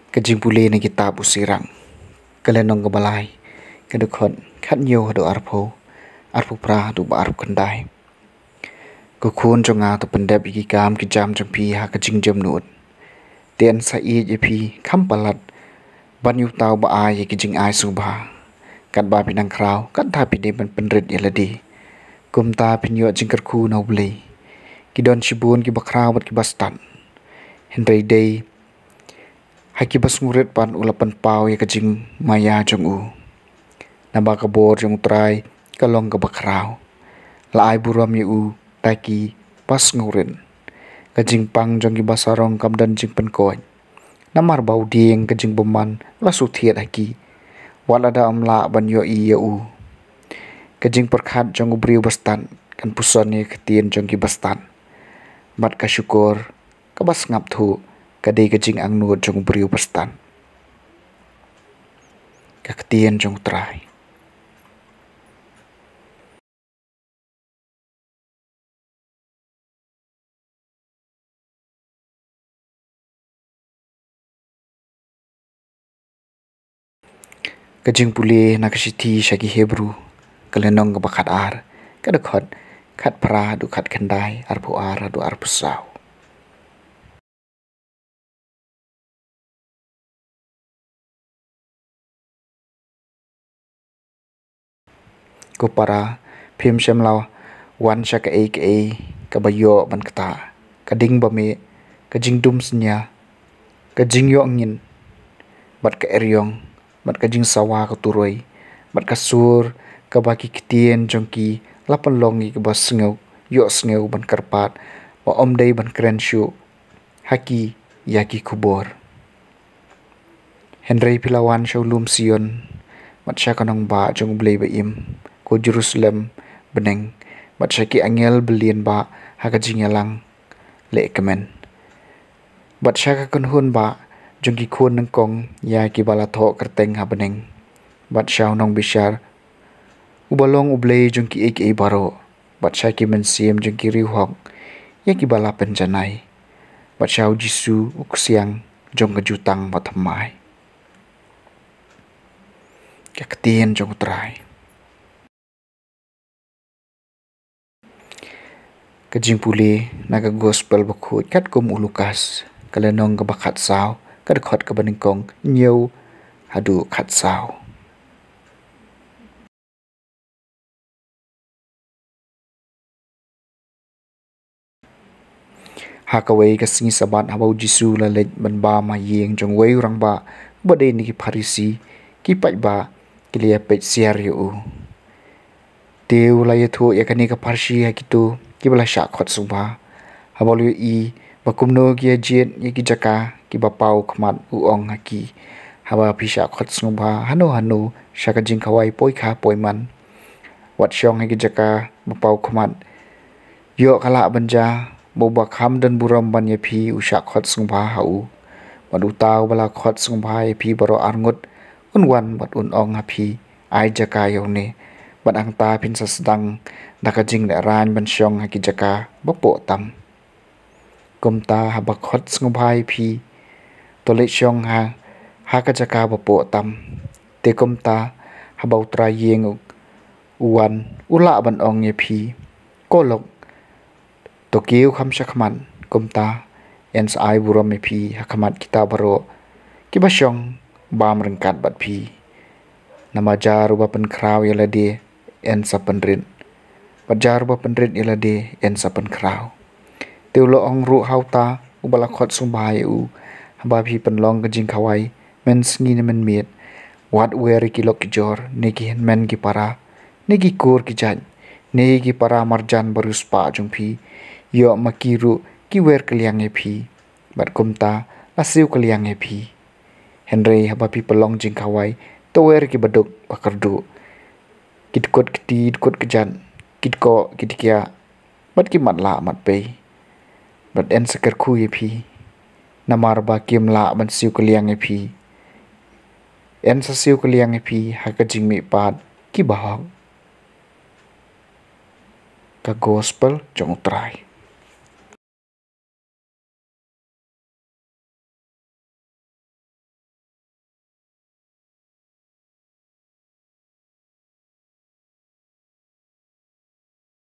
Kajing pulih na kitab usirang. Kalenong kabalay. Kadukot kat nyo hado arpo pra hado ba arpo kandai. Kukun jonga to pendep iki kam kijam jampi ha kajing jam nuut. Tian sa i jepi kam palat ban yu tau ba ai kajing ai subha. Kat ba pinang krau kat ta pide ban penrit yaladi. Kum ta pinyo jingkerku na ubli. Kidon shibun ki bakrau bat ki bastan. Hendai day haki bas ngurit pan ulapan pau ya kajing maya jong u. Naba kabor jong trai kalong ka bakrau. Laai buram ya u taki pas ngurit. Kajing pang jong ki basarong kam dan jing penkoy. Namar bau dieng kajing beman lasu thiet haki. Walada amla ban yo i ya u. Kajing perkhat jong ubriu bastan kan puson ya ketien jong ki bastan. Mat ka syukur ka bas ngap thu kadai kajing ang nuot jong beriu bastan. Kaketian jong trai. Kajing pulih na kasiti syagi Hebrew. Kalenong kabakat ar. Kadakot kat pra du kat kendai arpu ar du arpu sau. Ko para phim xem lao wan sha ka kabayo ban kata kading bame kajing dum senya kajing yo ngin bat ka eryong bat kajing sawa ka turoi bat ka sur ka baki kitien jongki lapan longi ka bas ngeu yo sneu ban karpat wa om dei ban krenshu haki yaki kubor Henry pilawan shaulum sion mat sha kanong ba jong blei ba im ko Jerusalem beneng bat syaki angel belien ba hakajing yalang le kemen bat syaka kunhun ba jongki khun nang kong ya ki bala tho kerteng ha beneng bat syau nong bishar ubalong ublei jongki ek baro bat syaki mensim jongki riuhok ya ki bala penjanai bat syau jisu uksiang jong kejutang bat mai kaketien jong trai. Kajing pulih naga gospel bakut kat kum ulukas kalenong ka bakat sao kadakot ka baningkong nyeu hadu kat sao. Hakawai ka singi sabat habau jisu la lej ban ba ma yeng jong wei rang ba bade ni ki parisi ki pai ba kilia pet siar yu. Teu la yathu yakani ka parsi hakitu ki bala syak khot subha habol yu i bakumno ki ajet ye ki jaka ki bapau khmat uong haki haba pisha khot subha hano syaka jing khawai poi kha poi man wat syong haki jaka bapau khmat yo kala banja boba kham dan buram ban ye phi usha khot subha hau madu tau bala khot subha ye phi baro arngut unwan bat unong ha phi ai jaka yo ne bat ang ta pin sa sedang nakajing da ran ban syong haki jaka bapo tam kum ta ha bakhot sngbai phi tole syong ha ka jaka bapo tam te kum ta ha bau tra yeng uwan ula ban ong ye phi kolok to kiu kham shakman kum ta ens ai buram ye phi ha khamat kita baro ki basyong bam rengkat bat phi namajar ba pen kraw yala de en sapenrin Pajar ba penrit ilade en sapen krau. Teulo ong ru hauta ubala khot sumbai u haba phi penlong kajing khawai men sngi ne men miet wat weri kilok kijor neki hen men ki para neki kur ki jan neki para marjan barus pa jung phi yo makiru ki wer kliang e phi bat kumta asiu kliang e phi Henry haba phi pelong jing khawai to wer ki baduk pakardu kitkot kit kejan kitko kitkia bat ki mat la mat pe bat en sakar khu ye phi namar ba kim la ban siu kliang e phi en sa siu kliang e phi ha ka jing mi pat ki bahang ka gospel jong trai